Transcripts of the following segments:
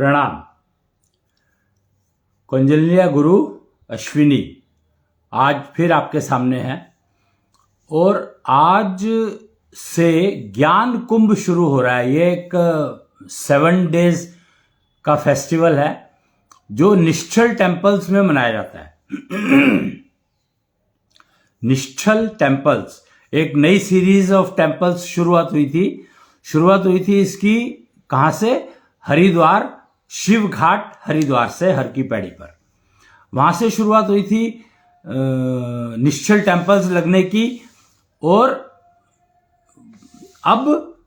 प्रणाम। कौंडिन्य गुरु अश्विनी आज फिर आपके सामने है और आज से ज्ञान कुंभ शुरू हो रहा है। ये एक 7 डेज का फेस्टिवल है जो निश्चल टेम्पल्स में मनाया जाता है। निश्चल टेम्पल्स एक नई सीरीज ऑफ टेम्पल्स शुरुआत हुई थी इसकी कहां से? हरिद्वार, शिव घाट हरिद्वार से, हर की पैड़ी पर, वहां से शुरुआत हुई थी निश्चल टेम्पल्स लगने की। और अब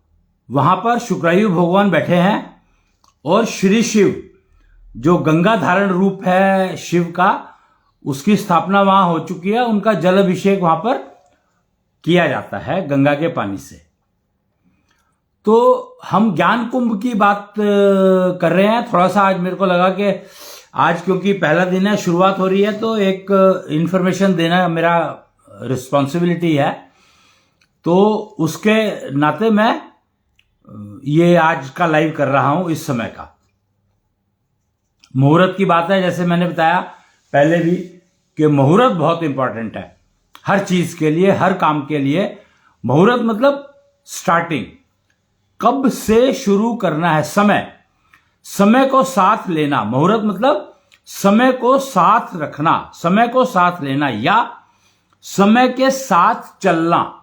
वहां पर शुक्रायु भगवान बैठे हैं और श्री शिव जो गंगा धारण रूप है शिव का, उसकी स्थापना वहां हो चुकी है। उनका जल अभिषेक वहां पर किया जाता है गंगा के पानी से। तो हम ज्ञान कुंभ की बात कर रहे हैं। थोड़ा सा आज मेरे को लगा कि आज क्योंकि पहला दिन है, शुरुआत हो रही है, तो एक इंफॉर्मेशन देना मेरा रिस्पॉन्सिबिलिटी है। तो उसके नाते मैं ये आज का लाइव कर रहा हूं। इस समय का मुहूर्त की बात है, जैसे मैंने बताया पहले भी कि मुहूर्त बहुत इंपॉर्टेंट है हर चीज के लिए, हर काम के लिए। मुहूर्त मतलब स्टार्टिंग, कब से शुरू करना है, समय को साथ लेना। मुहूर्त मतलब समय को साथ रखना, समय को साथ लेना या समय के साथ चलना।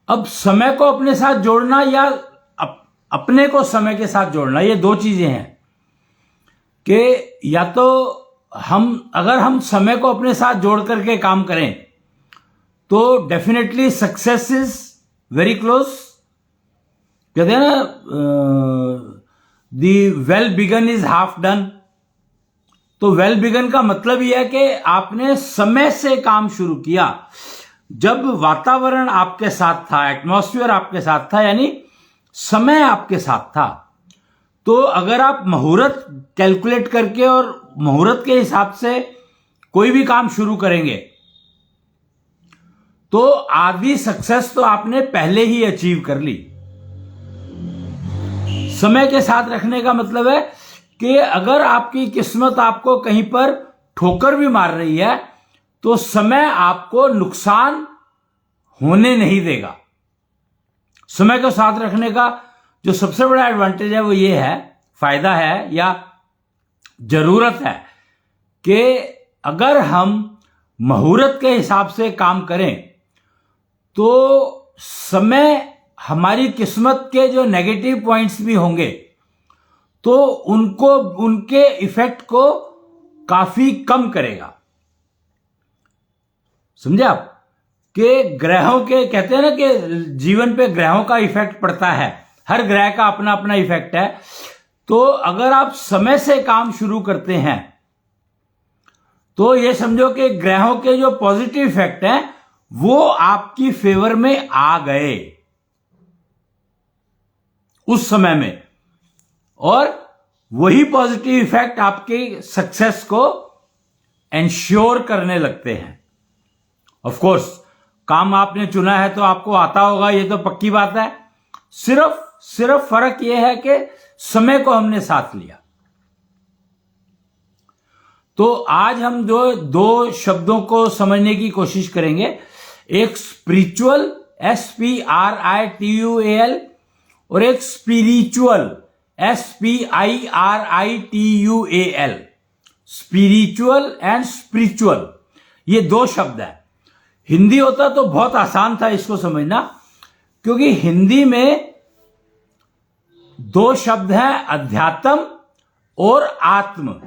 अब समय को अपने साथ जोड़ना या अपने को समय के साथ जोड़ना, ये दो चीजें हैं कि या तो अगर हम समय को अपने साथ जोड़ करके काम करें तो definitely success is very close. कहते हैं ना, the well begun is half done. तो वेल बिगन का मतलब यह है कि आपने समय से काम शुरू किया, जब वातावरण आपके साथ था, एटमॉस्फेयर आपके साथ था, यानी समय आपके साथ था। तो अगर आप मुहूर्त कैलकुलेट करके और मुहूर्त के हिसाब से कोई भी काम शुरू करेंगे तो आधी सक्सेस तो आपने पहले ही अचीव कर ली। समय के साथ रखने का मतलब है कि अगर आपकी किस्मत आपको कहीं पर ठोकर भी मार रही है तो समय आपको नुकसान होने नहीं देगा। समय को साथ रखने का जो सबसे बड़ा एडवांटेज है वो ये है, फायदा है या जरूरत है कि अगर हम मुहूर्त के हिसाब से काम करें तो समय हमारी किस्मत के जो नेगेटिव पॉइंट्स भी होंगे तो उनके इफेक्ट को काफी कम करेगा। समझे आप कि ग्रहों के, कहते हैं ना कि जीवन पे ग्रहों का इफेक्ट पड़ता है, हर ग्रह का अपना अपना इफेक्ट है। तो अगर आप समय से काम शुरू करते हैं तो ये समझो कि ग्रहों के जो पॉजिटिव इफेक्ट हैं वो आपकी फेवर में आ गए उस समय में, और वही पॉजिटिव इफेक्ट आपकी सक्सेस को एंश्योर करने लगते हैं। ऑफ कोर्स काम आपने चुना है तो आपको आता होगा, ये तो पक्की बात है। सिर्फ फर्क यह है कि समय को हमने साथ लिया। तो आज हम जो दो शब्दों को समझने की कोशिश करेंगे, एक स्पिरिचुअल SPRITUAL और एक spiritual SPIRITUAL। Spiritual and spiritual, ये दो शब्द है। हिंदी होता तो बहुत आसान था इसको समझना, क्योंकि हिंदी में दो शब्द हैं, अध्यात्म और आत्म।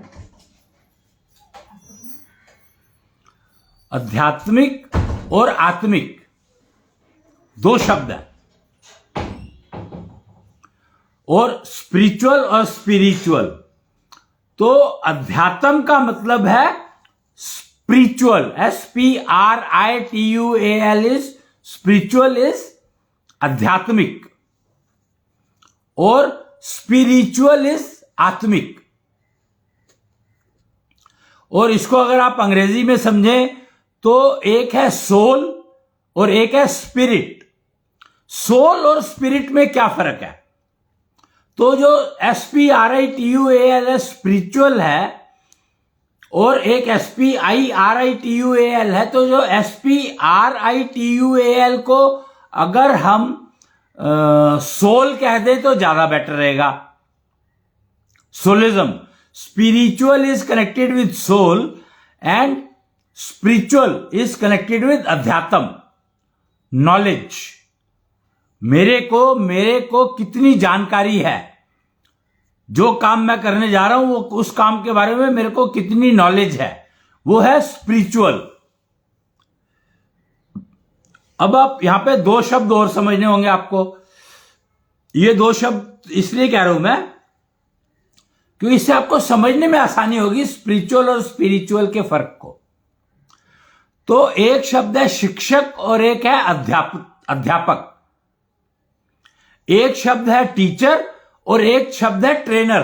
आध्यात्मिक और आत्मिक दो शब्द हैं, और स्पिरिचुअल और स्पिरिचुअल। तो अध्यात्म का मतलब है spiritual, SPRITUAL is spiritual, is आध्यात्मिक, और स्पिरिचुअल इज आत्मिक। और इसको अगर आप अंग्रेजी में समझें तो एक है सोल और एक है स्पिरिट। सोल और स्पिरिट में क्या फर्क है? तो जो SPRITUAL स्पिरिचुअल है और एक SPIRITUAL है, तो जो SPRITUAL को अगर हम सोल कह दें तो ज्यादा बेटर रहेगा। Soulism, spiritual is connected with soul and spiritual is connected with अध्यात्म, नॉलेज। मेरे को कितनी जानकारी है, जो काम मैं करने जा रहा हूं वो उस काम के बारे में मेरे को कितनी नॉलेज है, वो है स्पिरिचुअल। अब आप यहां पे दो शब्द और समझने होंगे आपको। ये दो शब्द इसलिए कह रहा हूं मैं क्योंकि इससे आपको समझने में आसानी होगी स्पिरिचुअल और स्पिरिचुअल के फर्क को। तो एक शब्द है शिक्षक और एक है अध्यापक। एक शब्द है टीचर और एक शब्द है ट्रेनर।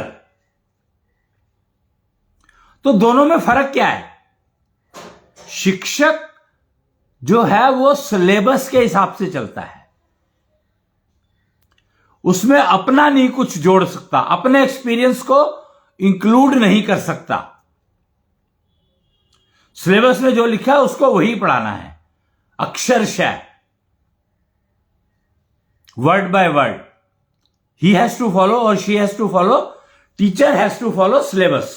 तो दोनों में फर्क क्या है? शिक्षक जो है वो सिलेबस के हिसाब से चलता है, उसमें अपना नहीं कुछ जोड़ सकता, अपने एक्सपीरियंस को इंक्लूड नहीं कर सकता। सिलेबस में जो लिखा है उसको वही पढ़ाना है, अक्षरशः, word by word. He has to follow और she has to follow, teacher has to follow syllabus.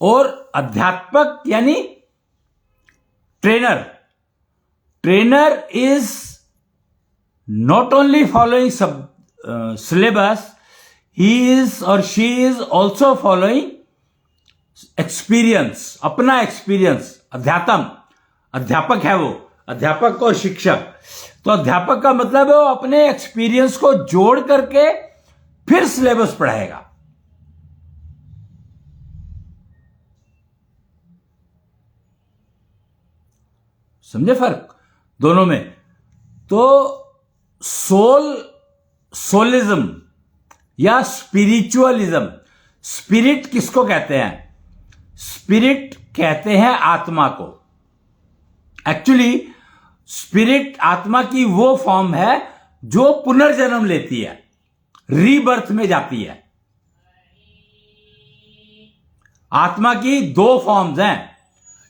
और अध्यापक यानी trainer is not only following syllabus, he is or she is also following experience, अपना experience। अध्यापक है वो, अध्यापक और शिक्षक। तो अध्यापक का मतलब है वो अपने एक्सपीरियंस को जोड़ करके फिर सिलेबस पढ़ाएगा। समझे फर्क दोनों में? तो सोलिज्म या स्पिरिचुअलिज्म, स्पिरिट किसको कहते हैं? स्पिरिट कहते हैं आत्मा को। एक्चुअली स्पिरिट आत्मा की वो फॉर्म है जो पुनर्जन्म लेती है, रीबर्थ में जाती है। आत्मा की दो फॉर्म्स हैं।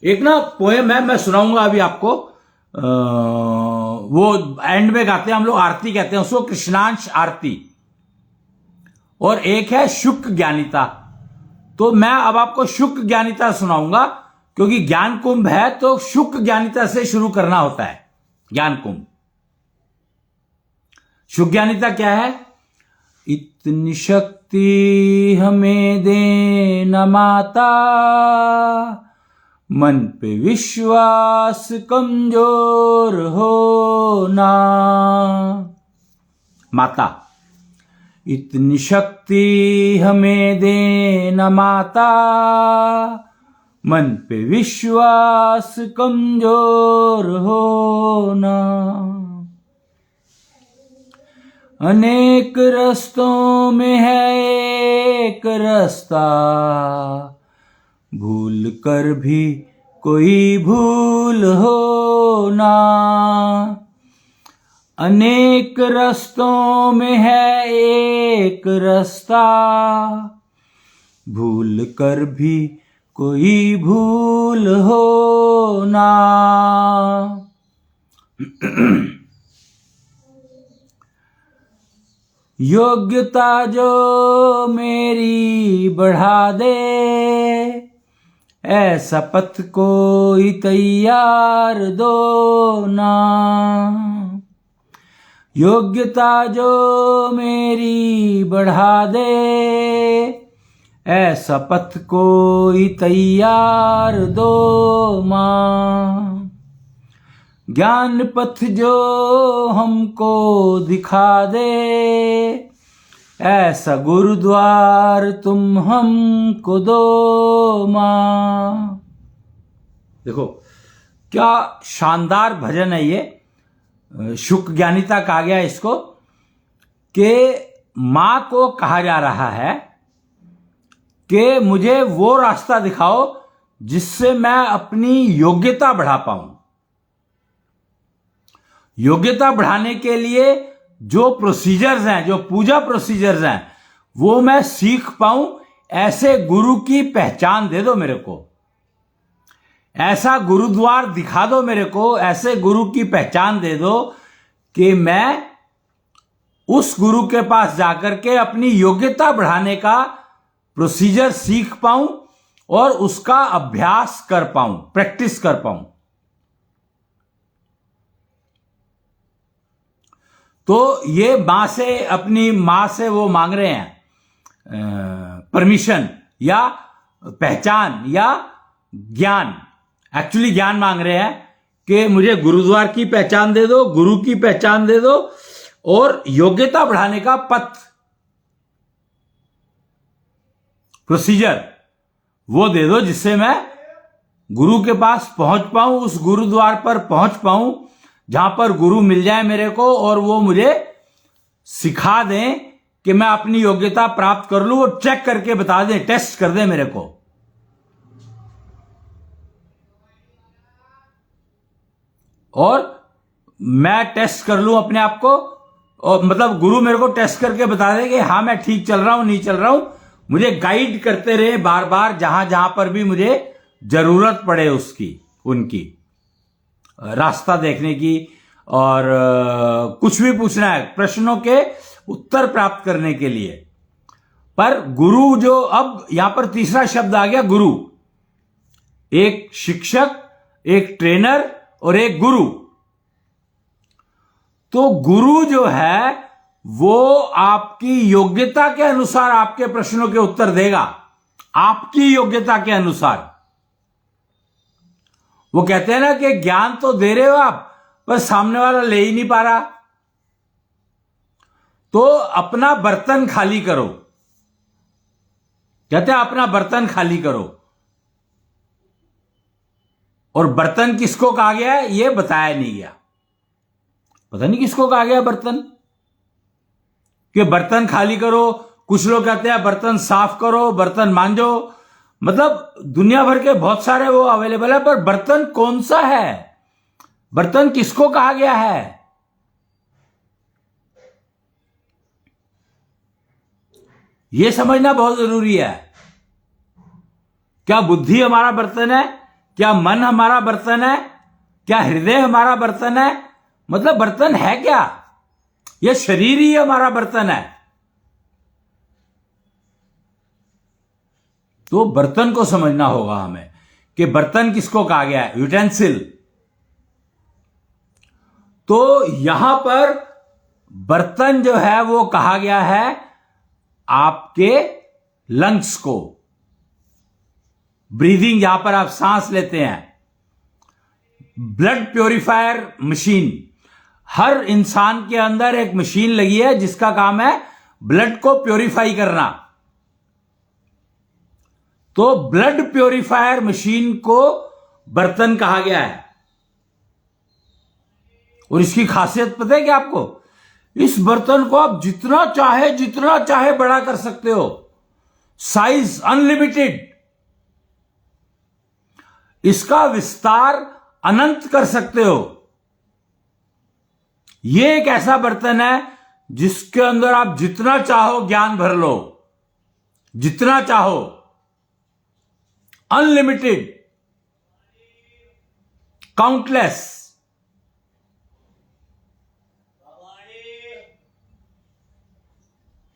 एक ना पोएम है, मैं सुनाऊंगा अभी आपको, वो एंड में गाते हैं हम लोग, आरती कहते हैं उसको, कृष्णांश आरती। और एक है शुक ज्ञानिता। तो मैं अब आपको शुक ज्ञानिता सुनाऊंगा क्योंकि ज्ञान कुंभ है, तो शुक ज्ञानिता से शुरू करना होता है। ज्ञान कुंभ, शुक ज्ञानिता क्या है? इतनी शक्ति हमें देना माता, मन पे विश्वास कमजोर होना। माता, इतनी शक्ति हमें देना माता, मन पे विश्वास कमजोर होना। अनेक रस्तों में है एक रास्ता, भूल कर भी कोई भूल होना। अनेक रास्तों में है एक रास्ता, भूल कर भी कोई भूल होना। योग्यता जो मेरी बढ़ा दे, ऐसा पथ कोई तैयार दो ना। योग्यता जो मेरी बढ़ा दे, ऐसा पथ कोई तैयार दो मां। ज्ञान पथ जो हमको दिखा दे, ऐसा गुरुद्वार तुम हमको दो मां। देखो क्या शानदार भजन है ये। शुक ज्ञानिता कहा गया इसको, कि मां को कहा जा रहा है कि मुझे वो रास्ता दिखाओ जिससे मैं अपनी योग्यता बढ़ा पाऊं। योग्यता बढ़ाने के लिए जो प्रोसीजर्स हैं, जो पूजा प्रोसीजर्स हैं, वो मैं सीख पाऊं, ऐसे गुरु की पहचान दे दो मेरे को। ऐसा गुरुद्वार दिखा दो मेरे को, ऐसे गुरु की पहचान दे दो कि मैं उस गुरु के पास जाकर के अपनी योग्यता बढ़ाने का प्रोसीजर सीख पाऊं और उसका अभ्यास कर पाऊं, प्रैक्टिस कर पाऊं। तो ये मां से, अपनी मां से वो मांग रहे हैं परमिशन या पहचान या ज्ञान। एक्चुअली ज्ञान मांग रहे हैं कि मुझे गुरुद्वार की पहचान दे दो, गुरु की पहचान दे दो और योग्यता बढ़ाने का पथ, प्रोसीजर वो दे दो, जिससे मैं गुरु के पास पहुंच पाऊं, उस गुरुद्वार पर पहुंच पाऊं जहां पर गुरु मिल जाए मेरे को और वो मुझे सिखा दें कि मैं अपनी योग्यता प्राप्त कर लूं और चेक करके बता दें, टेस्ट कर दें मेरे को। और मैं टेस्ट कर लूं अपने आप को, और मतलब गुरु मेरे को टेस्ट करके बता दे कि हाँ मैं ठीक चल रहा हूं, नहीं चल रहा हूं। मुझे गाइड करते रहे बार बार, जहां जहां पर भी मुझे जरूरत पड़े उसकी, उनकी रास्ता देखने की, और कुछ भी पूछना है, प्रश्नों के उत्तर प्राप्त करने के लिए। पर गुरु जो, अब यहां पर तीसरा शब्द आ गया, गुरु। एक शिक्षक, एक ट्रेनर और एक गुरु। तो गुरु जो है वो आपकी योग्यता के अनुसार आपके प्रश्नों के उत्तर देगा, आपकी योग्यता के अनुसार। वो कहते हैं ना कि ज्ञान तो दे रहे हो आप, पर सामने वाला ले ही नहीं पा रहा। तो अपना बर्तन खाली करो, कहते हैं अपना बर्तन खाली करो। और बर्तन किसको कहा गया है ये बताया नहीं गया, पता नहीं किसको कहा गया बर्तन, कि बर्तन खाली करो। कुछ लोग कहते हैं बर्तन साफ करो, बर्तन मांजो, मतलब दुनिया भर के बहुत सारे वो अवेलेबल है, पर बर्तन कौन सा है, बर्तन किसको कहा गया है? यह समझना बहुत जरूरी है। क्या बुद्धि हमारा बर्तन है? क्या मन हमारा बर्तन है? क्या हृदय हमारा बर्तन है? मतलब बर्तन है क्या? यह शरीर ही हमारा बर्तन है। तो बर्तन को समझना होगा हमें कि बर्तन किसको कहा गया है, यूटेंसिल। तो यहां पर बर्तन जो है वो कहा गया है आपके लंग्स को, ब्रीदिंग, जहां पर आप सांस लेते हैं। ब्लड प्योरीफायर मशीन, हर इंसान के अंदर एक मशीन लगी है जिसका काम है ब्लड को प्योरीफाई करना। तो ब्लड प्योरीफायर मशीन को बर्तन कहा गया है। और इसकी खासियत पता है क्या आपको? इस बर्तन को आप जितना चाहे बड़ा कर सकते हो, साइज अनलिमिटेड। इसका विस्तार अनंत कर सकते हो। यह एक ऐसा बर्तन है जिसके अंदर आप जितना चाहो ज्ञान भर लो, जितना चाहो, अनलिमिटेड, काउंटलेस।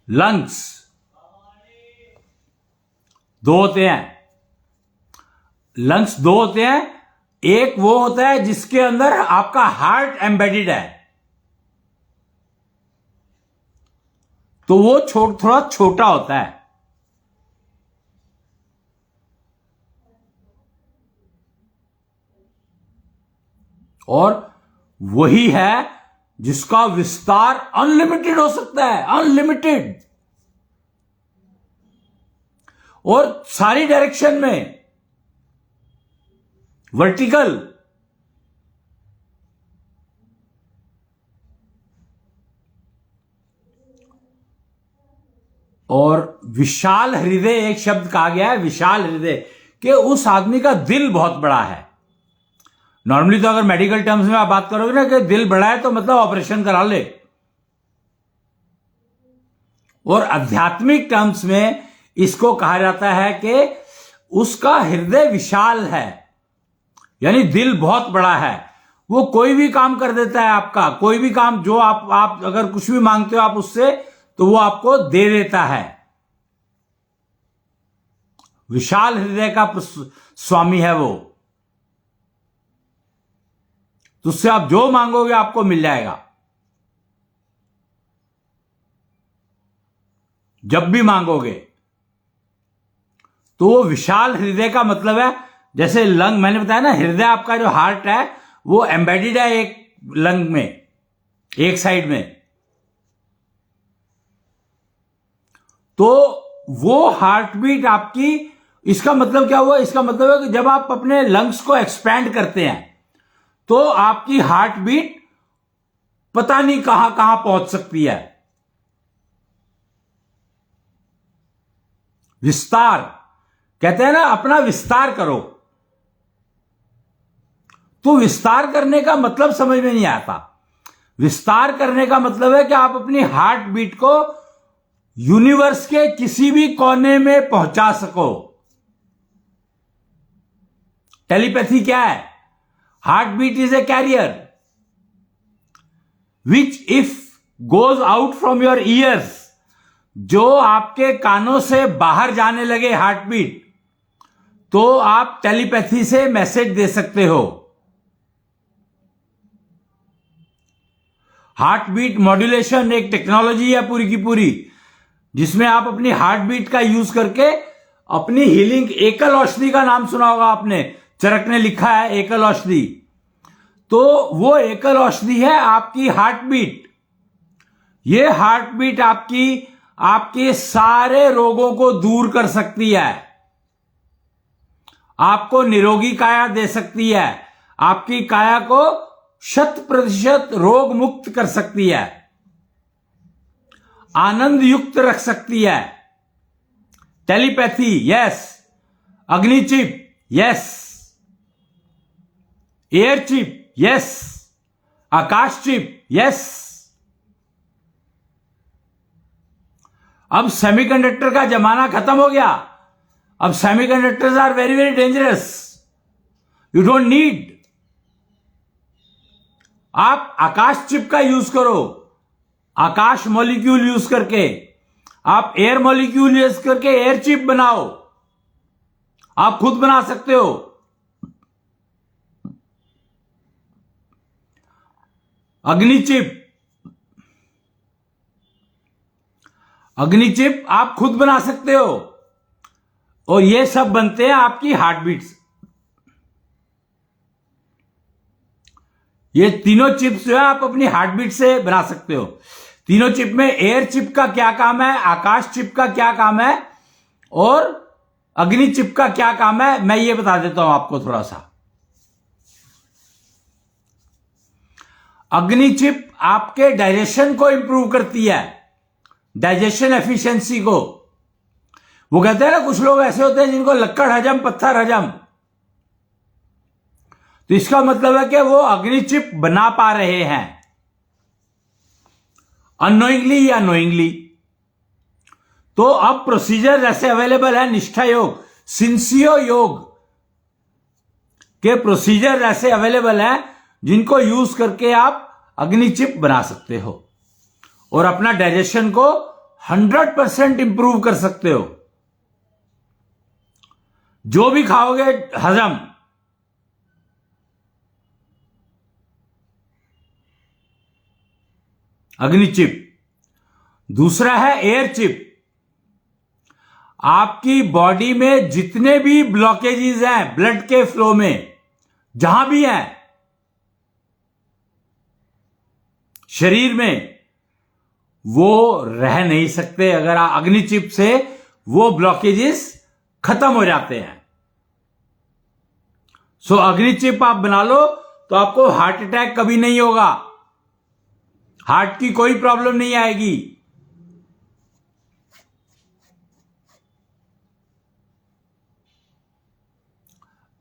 लंग्स दो होते हैं, लंग्स दो होते हैं। एक वो होता है जिसके अंदर आपका हार्ट एम्बेडेड है, तो वो थोड़ा छोटा होता है। और वही है जिसका विस्तार अनलिमिटेड हो सकता है, अनलिमिटेड, और सारी डायरेक्शन में, वर्टिकल। और विशाल हृदय, एक शब्द कहा गया है विशाल हृदय, कि उस आदमी का दिल बहुत बड़ा है। नॉर्मली तो अगर मेडिकल टर्म्स में आप बात करोगे ना कि दिल बड़ा है तो मतलब ऑपरेशन करा ले, और आध्यात्मिक टर्म्स में इसको कहा जाता है कि उसका हृदय विशाल है, यानी दिल बहुत बड़ा है। वो कोई भी काम कर देता है आपका, कोई भी काम जो आप अगर कुछ भी मांगते हो आप उससे, तो वो आपको दे देता है। विशाल हृदय का स्वामी है वो, तो उससे आप जो मांगोगे आपको मिल जाएगा, जब भी मांगोगे। तो वो विशाल हृदय का मतलब है, जैसे लंग मैंने बताया ना, हृदय आपका जो हार्ट है वो एम्बेडेड है एक लंग में, एक साइड में। तो वो हार्ट बीट आपकी, इसका मतलब क्या हुआ? इसका मतलब है कि जब आप अपने लंग्स को एक्सपैंड करते हैं तो आपकी हार्ट बीट पता नहीं कहां कहां पहुंच सकती है। विस्तार कहते हैं ना, अपना विस्तार करो। तो विस्तार करने का मतलब समझ में नहीं आता। विस्तार करने का मतलब है कि आप अपनी हार्ट बीट को यूनिवर्स के किसी भी कोने में पहुंचा सको। टेलीपैथी क्या है? Heart beat is a carrier which if goes out from your ears, जो आपके कानों से बाहर जाने लगे हार्ट बीट, तो आप टेलीपैथी से मैसेज दे सकते हो। हार्ट बीट मॉड्यूलेशन एक टेक्नोलॉजी है पूरी की पूरी, जिसमें आप अपनी हार्ट बीट का यूज करके अपनी हीलिंग, एकल औषधि का नाम सुना होगा आपने, चरक ने लिखा है एकल औषधि। तो वो एकल औषधि है आपकी हार्ट बीट। ये हार्ट बीट आपके सारे रोगों को दूर कर सकती है, आपको निरोगी काया दे सकती है, आपकी काया को 100% रोग मुक्त कर सकती है, आनंद युक्त रख सकती है। Telepathy yes, Agni chip yes, air chip yes, Akash chip yes. अब सेमीकंडक्टर का जमाना खत्म हो गया। अब semiconductors are very very dangerous, you don't need. आप आकाश चिप का यूज करो, आकाश मॉलिक्यूल यूज करके, आप एयर मॉलिक्यूल यूज करके एयर चिप बनाओ, आप खुद बना सकते हो। अग्नि चिप, अग्नि चिप आप खुद बना सकते हो, और ये सब बनते हैं आपकी हार्ट बीट से। ये तीनों चिप्स जो है आप अपनी हार्ट बीट से बना सकते हो। तीनों चिप में एयर चिप का क्या काम है, आकाश चिप का क्या काम है, और अग्नि चिप का क्या काम है, मैं ये बता देता हूं आपको थोड़ा सा। अग्नि चिप आपके डाइजेशन को इंप्रूव करती है, डाइजेशन एफिशिएंसी को। वो कहते हैं ना, कुछ लोग ऐसे होते हैं जिनको लक्कड़ हजम पत्थर हजम, तो इसका मतलब है कि वो अग्नि चिप बना पा रहे हैं, अननोइंगली या नोइंगली। तो अब प्रोसीजर ऐसे अवेलेबल है, निष्ठा योग, सिंसियो योग के प्रोसीजर ऐसे अवेलेबल हैं जिनको यूज करके आप अग्नि चिप बना सकते हो और अपना डाइजेशन को 100% इंप्रूव कर सकते हो। जो भी खाओगे हजम। अग्नि चिप। दूसरा है एयर चिप। आपकी बॉडी में जितने भी ब्लॉकेजेस हैं ब्लड के फ्लो में, जहां भी हैं शरीर में, वो रह नहीं सकते अगर अग्नि चिप से वो ब्लॉकेजेस खत्म हो जाते हैं। सो अग्नि चिप आप बना लो तो आपको हार्ट अटैक कभी नहीं होगा, हार्ट की कोई प्रॉब्लम नहीं आएगी।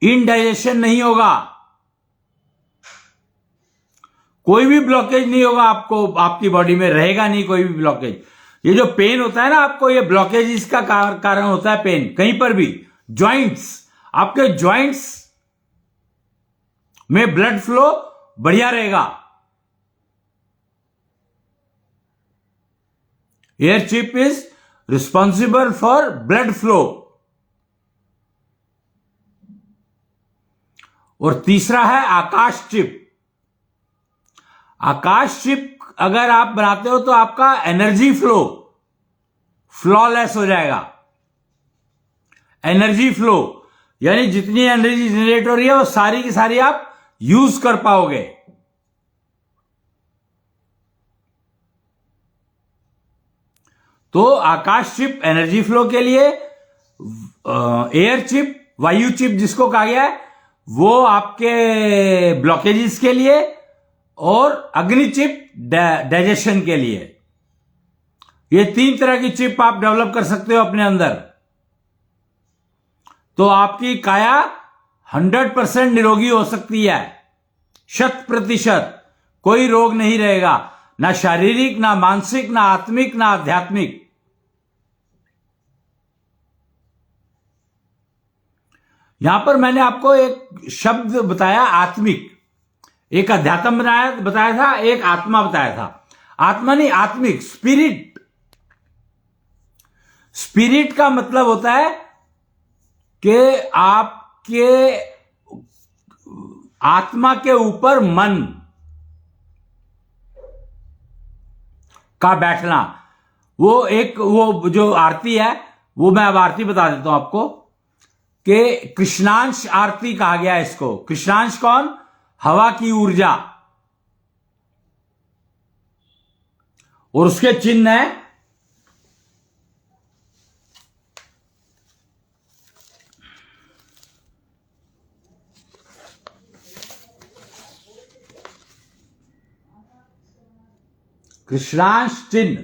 इनडाइजेशन नहीं होगा, कोई भी ब्लॉकेज नहीं होगा, आपको आपकी बॉडी में रहेगा नहीं कोई भी ब्लॉकेज। ये जो पेन होता है ना आपको, ये ब्लॉकेजेस का कारण होता है पेन, कहीं पर भी जॉइंट्स, आपके जॉइंट्स में ब्लड फ्लो बढ़िया रहेगा। Air chip is responsible for blood flow. और तीसरा है आकाश चिप। आकाश चिप अगर आप बनाते हो तो आपका एनर्जी फ्लो फ्लॉलेस हो जाएगा। एनर्जी फ्लो यानी जितनी एनर्जी जनरेट हो रही है वो सारी की सारी आप यूज कर पाओगे। तो आकाश चिप एनर्जी फ्लो के लिए, एयर चिप वायु चिप जिसको कहा गया है वो आपके ब्लॉकेजेस के लिए, और अग्नि चिप डाइजेशन के लिए। ये 3 तरह की चिप आप डेवलप कर सकते हो अपने अंदर। तो आपकी काया 100% निरोगी हो सकती है, 100%। कोई रोग नहीं रहेगा, ना शारीरिक, ना मानसिक, ना आत्मिक, ना आध्यात्मिक। यहां पर मैंने आपको एक शब्द बताया आत्मिक, एक अध्यात्म बताया था, एक आत्मा बताया था। आत्मा नहीं, आत्मिक, स्पिरिट। स्पिरिट का मतलब होता है कि आपके आत्मा के ऊपर मन का बैठना। वो जो आरती है, वो मैं अब आरती बता देता हूं आपको कि कृष्णांश आरती कहा गया है इसको। कृष्णांश कौन? हवा की ऊर्जा। और उसके चिन्ह है कृष्णांश चिन्ह,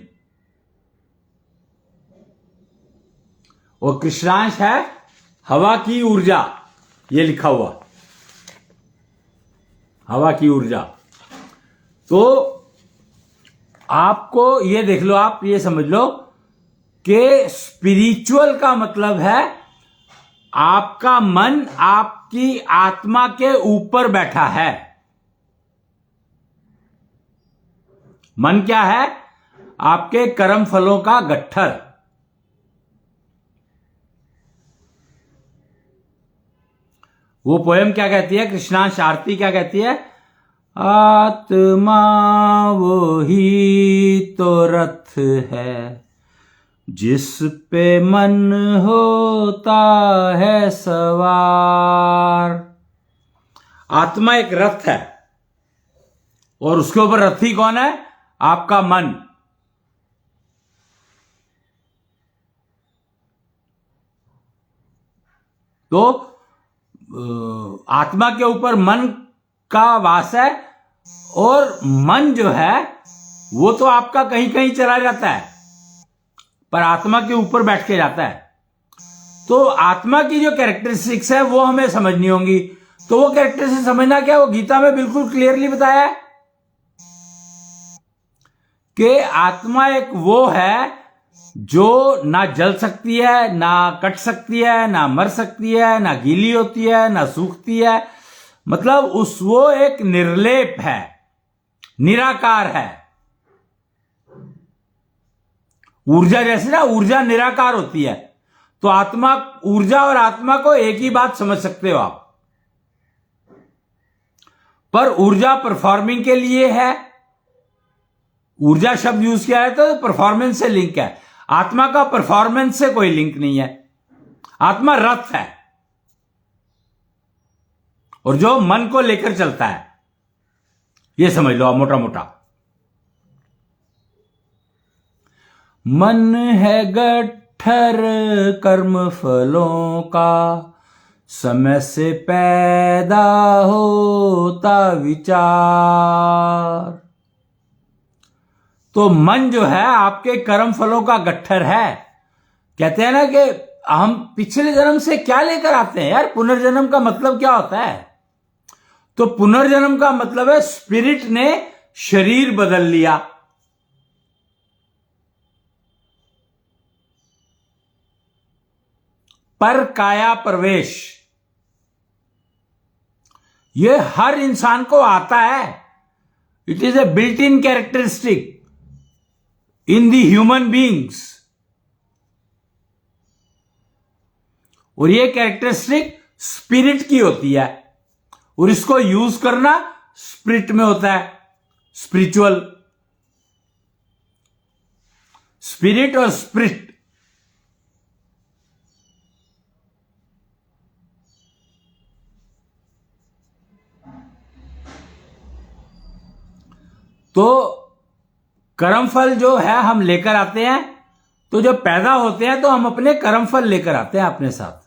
और कृष्णांश है हवा की ऊर्जा, ये लिखा हुआ हवा की ऊर्जा। तो आपको ये देख लो, आप ये समझ लो कि स्पिरिचुअल का मतलब है आपका मन आपकी आत्मा के ऊपर बैठा है। मन क्या है? आपके कर्म फलों का गट्ठर। वो पोयम क्या कहती है, कृष्णांश आरती क्या कहती है? आत्मा वो ही तो रथ है जिस पे मन होता है सवार। आत्मा एक रथ है और उसके ऊपर रथी कौन है? आपका मन। तो आत्मा के ऊपर मन का वास है, और मन जो है वो तो आपका कहीं कहीं चला जाता है पर आत्मा के ऊपर बैठ के जाता है। तो आत्मा की जो कैरेक्टरिस्टिक्स है वो हमें समझनी होंगी। तो वो कैरेक्टरिस्टिक्स समझना क्या, वो गीता में बिल्कुल क्लियरली बताया है कि आत्मा एक वो है जो ना जल सकती है, ना कट सकती है, ना मर सकती है, ना गीली होती है, ना सूखती है। मतलब वो एक निर्लेप है, निराकार है। ऊर्जा जैसे ना, ऊर्जा निराकार होती है। तो आत्मा, ऊर्जा और आत्मा को एक ही बात समझ सकते हो आप। पर ऊर्जा परफॉर्मिंग के लिए है, ऊर्जा शब्द यूज किया है तो परफॉर्मेंस से लिंक है। आत्मा का परफॉर्मेंस से कोई लिंक नहीं है। आत्मा रथ है और जो मन को लेकर चलता है, यह समझ लो आप मोटा मोटा। मन है गट्ठर कर्म फलों का, समय से पैदा होता विचार। तो मन जो है आपके कर्म फलों का गट्ठर है। कहते हैं ना कि हम पिछले जन्म से क्या लेकर आते हैं यार। पुनर्जन्म का मतलब क्या होता है? तो पुनर्जन्म का मतलब है स्पिरिट ने शरीर बदल लिया। पर काया प्रवेश, ये हर इंसान को आता है। It is a built in characteristic in the human beings. और ये कैरेक्टरिस्टिक स्पिरिट की होती है, और इसको यूज करना स्पिरिट में होता है, स्पिरिचुअल। स्पिरिट और स्पिरिट, तो कर्मफल जो है हम लेकर आते हैं। तो जब पैदा होते हैं तो हम अपने कर्मफल लेकर आते हैं अपने साथ,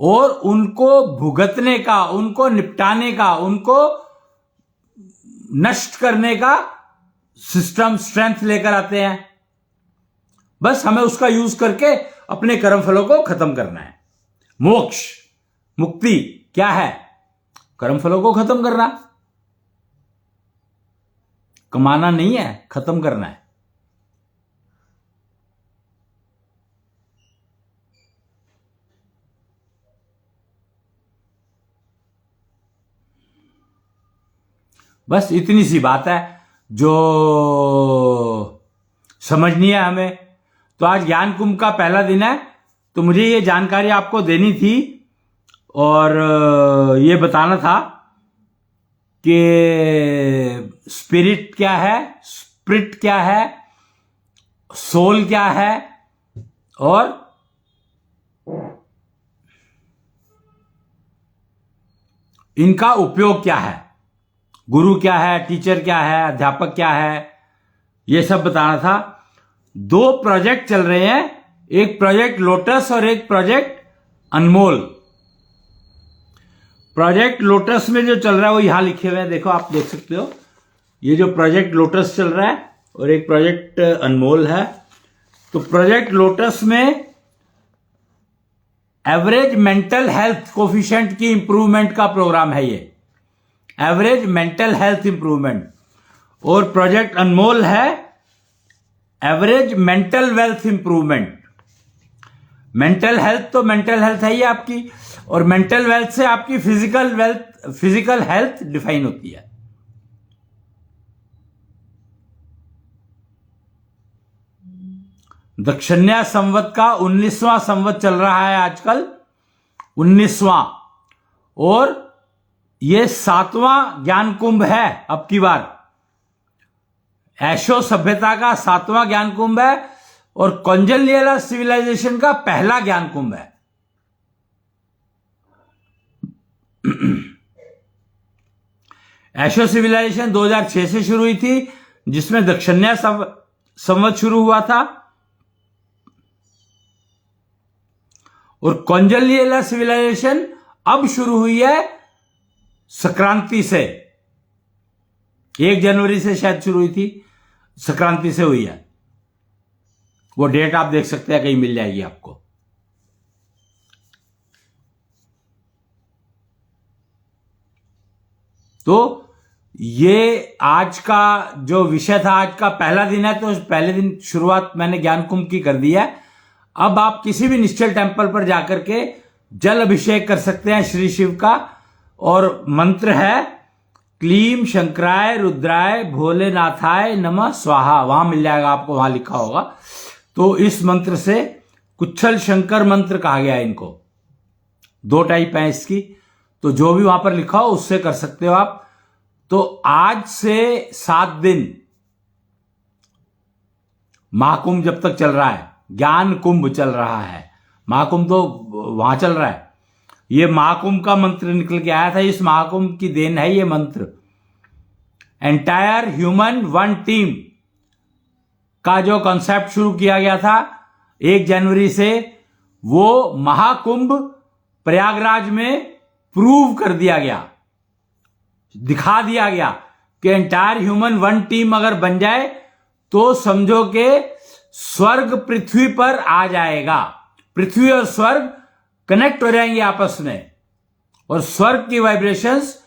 और उनको भुगतने का, उनको निपटाने का, उनको नष्ट करने का सिस्टम, स्ट्रेंथ लेकर आते हैं। बस हमें उसका यूज करके अपने कर्मफलों को खत्म करना है। मोक्ष, मुक्ति क्या है? कर्मफलों को खत्म करना। कमाना नहीं है, खत्म करना है। बस इतनी सी बात है जो समझनी है हमें। तो आज ज्ञान कुंभ का पहला दिन है, तो मुझे ये जानकारी आपको देनी थी और ये बताना था कि स्पिरिट क्या है, स्पिरिट क्या है, सोल क्या है, और इनका उपयोग क्या है। गुरु क्या है, टीचर क्या है, अध्यापक क्या है, ये सब बताना था। 2 प्रोजेक्ट चल रहे हैं, एक प्रोजेक्ट लोटस और एक प्रोजेक्ट अनमोल। प्रोजेक्ट लोटस में जो चल रहा है वो यहां लिखे हुए हैं, देखो आप देख सकते हो। ये जो प्रोजेक्ट लोटस चल रहा है और एक प्रोजेक्ट अनमोल है। तो प्रोजेक्ट लोटस में एवरेज मेंटल हेल्थ कोफिशिएंट की इंप्रूवमेंट का प्रोग्राम है ये, एवरेज मेंटल हेल्थ इंप्रूवमेंट। और प्रोजेक्ट अनमोल है average mental wealth improvement. Mental health तो मेंटल हेल्थ है ही आपकी, और मेंटल वेल्थ से आपकी फिजिकल हेल्थ डिफाइन होती है। दक्षिण्या संवत का 19वां संवत चल रहा है आजकल, 19वां, और ये 7वां ज्ञान कुंभ है अब की बार। एशो सभ्यता का 7वां ज्ञान कुंभ है और कौंजल्यला सिविलाइजेशन का पहला ज्ञान कुंभ है। एशो सिविलाइजेशन 2006 से शुरू हुई थी, जिसमें दक्षिण्या संवत शुरू हुआ था, और कौंजल्यला सिविलाइजेशन अब शुरू हुई है संक्रांति से। 1 जनवरी से शायद शुरू हुई थी, संक्रांति से हुई है। वो डेट आप देख सकते हैं, कहीं मिल जाएगी आपको। तो ये आज का जो विषय था, आज का पहला दिन है, तो पहले दिन शुरुआत मैंने ज्ञान कुंभ की कर दी है। अब आप किसी भी निश्चल टेम्पल पर जाकर के जल अभिषेक कर सकते हैं श्री शिव का, और मंत्र है क्लीम शंकराय रुद्राय भोलेनाथाय नमः स्वाहा। वहां मिल जाएगा आपको, वहां लिखा होगा। तो इस मंत्र से कुच्छल शंकर मंत्र कहा गया है इनको। 2 टाइप है इसकी, तो जो भी वहां पर लिखा हो उससे कर सकते हो आप। तो आज से 7 दिन महाकुंभ जब तक चल रहा है, ज्ञान कुंभ चल रहा है, महाकुंभ तो वहां चल रहा है। ये महाकुंभ का मंत्र निकल के आया था, इस महाकुंभ की देन है ये मंत्र। एंटायर ह्यूमन वन टीम का जो कॉन्सेप्ट शुरू किया गया था 1 जनवरी से, वो महाकुंभ प्रयागराज में प्रूव कर दिया गया, दिखा दिया गया कि एंटायर ह्यूमन वन टीम अगर बन जाए तो समझो कि स्वर्ग पृथ्वी पर आ जाएगा। पृथ्वी और स्वर्ग कनेक्ट हो जाएंगे आपस में, और स्वर्ग की वाइब्रेशंस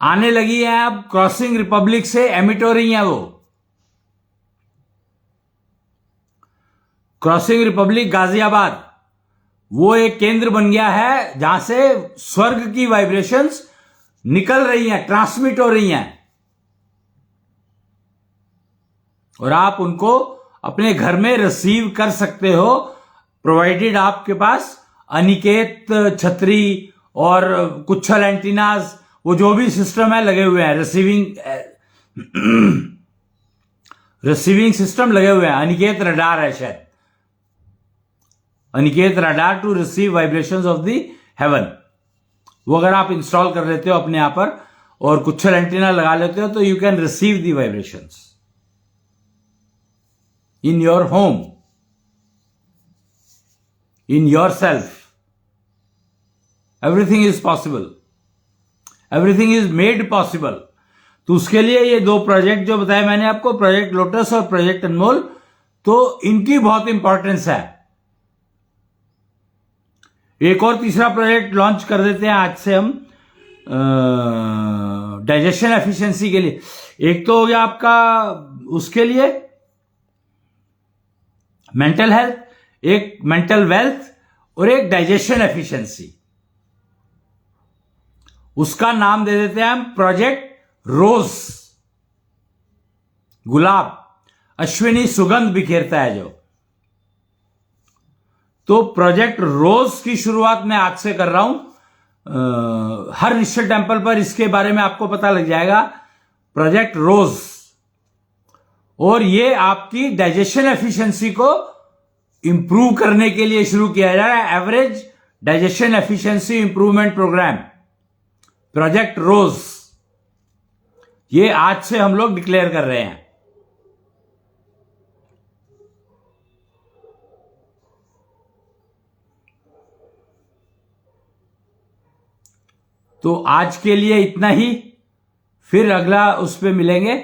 आने लगी हैं अब, क्रॉसिंग रिपब्लिक से एमिट हो रही हैं। वो क्रॉसिंग रिपब्लिक गाजियाबाद, वो एक केंद्र बन गया है जहां से स्वर्ग की वाइब्रेशंस निकल रही हैं, ट्रांसमिट हो रही हैं, और आप उनको अपने घर में रिसीव कर सकते हो, प्रोवाइडेड आपके पास अनिकेत छतरी और कुच्छल एंटीनाज, वो जो भी सिस्टम है लगे हुए हैं, रिसीविंग सिस्टम लगे हुए हैं। अनिकेत रडार है शायद, Aniket radar to receive vibrations of the heaven. वो अगर आप इंस्टॉल कर लेते हो अपने यहाँ पर और कुच्छल एंटीना लगा लेते हो तो you can receive the vibrations in your home, in yourself. Everything is possible. Everything is made possible. तो उसके लिए ये दो प्रोजेक्ट जो बताए मैंने आपको, प्रोजेक्ट लोटस और प्रोजेक्ट अनमोल, तो इनकी बहुत इंपॉर्टेंस है। एक और तीसरा प्रोजेक्ट लॉन्च कर देते हैं आज से हम, डाइजेशन एफिशिएंसी के लिए। एक तो हो गया आपका उसके लिए मेंटल हेल्थ, एक मेंटल वेल्थ और एक डाइजेशन एफिशिएंसी। उसका नाम दे देते हैं हम प्रोजेक्ट रोज। गुलाब, अश्विनी सुगंध बिखेरता है जो। तो प्रोजेक्ट रोज की शुरुआत मैं आज से कर रहा हूं। हर निश्चल टेम्पल पर इसके बारे में आपको पता लग जाएगा, प्रोजेक्ट रोज। और ये आपकी डाइजेशन एफिशिएंसी को इंप्रूव करने के लिए शुरू किया जा रहा है, average digestion efficiency improvement program, project रोज। ये आज से हम लोग डिक्लेयर कर रहे हैं। तो आज के लिए इतना ही, फिर अगला उस पे मिलेंगे।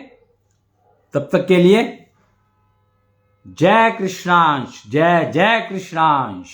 तब तक के लिए जय कृष्णांश, जय जय कृष्णांश।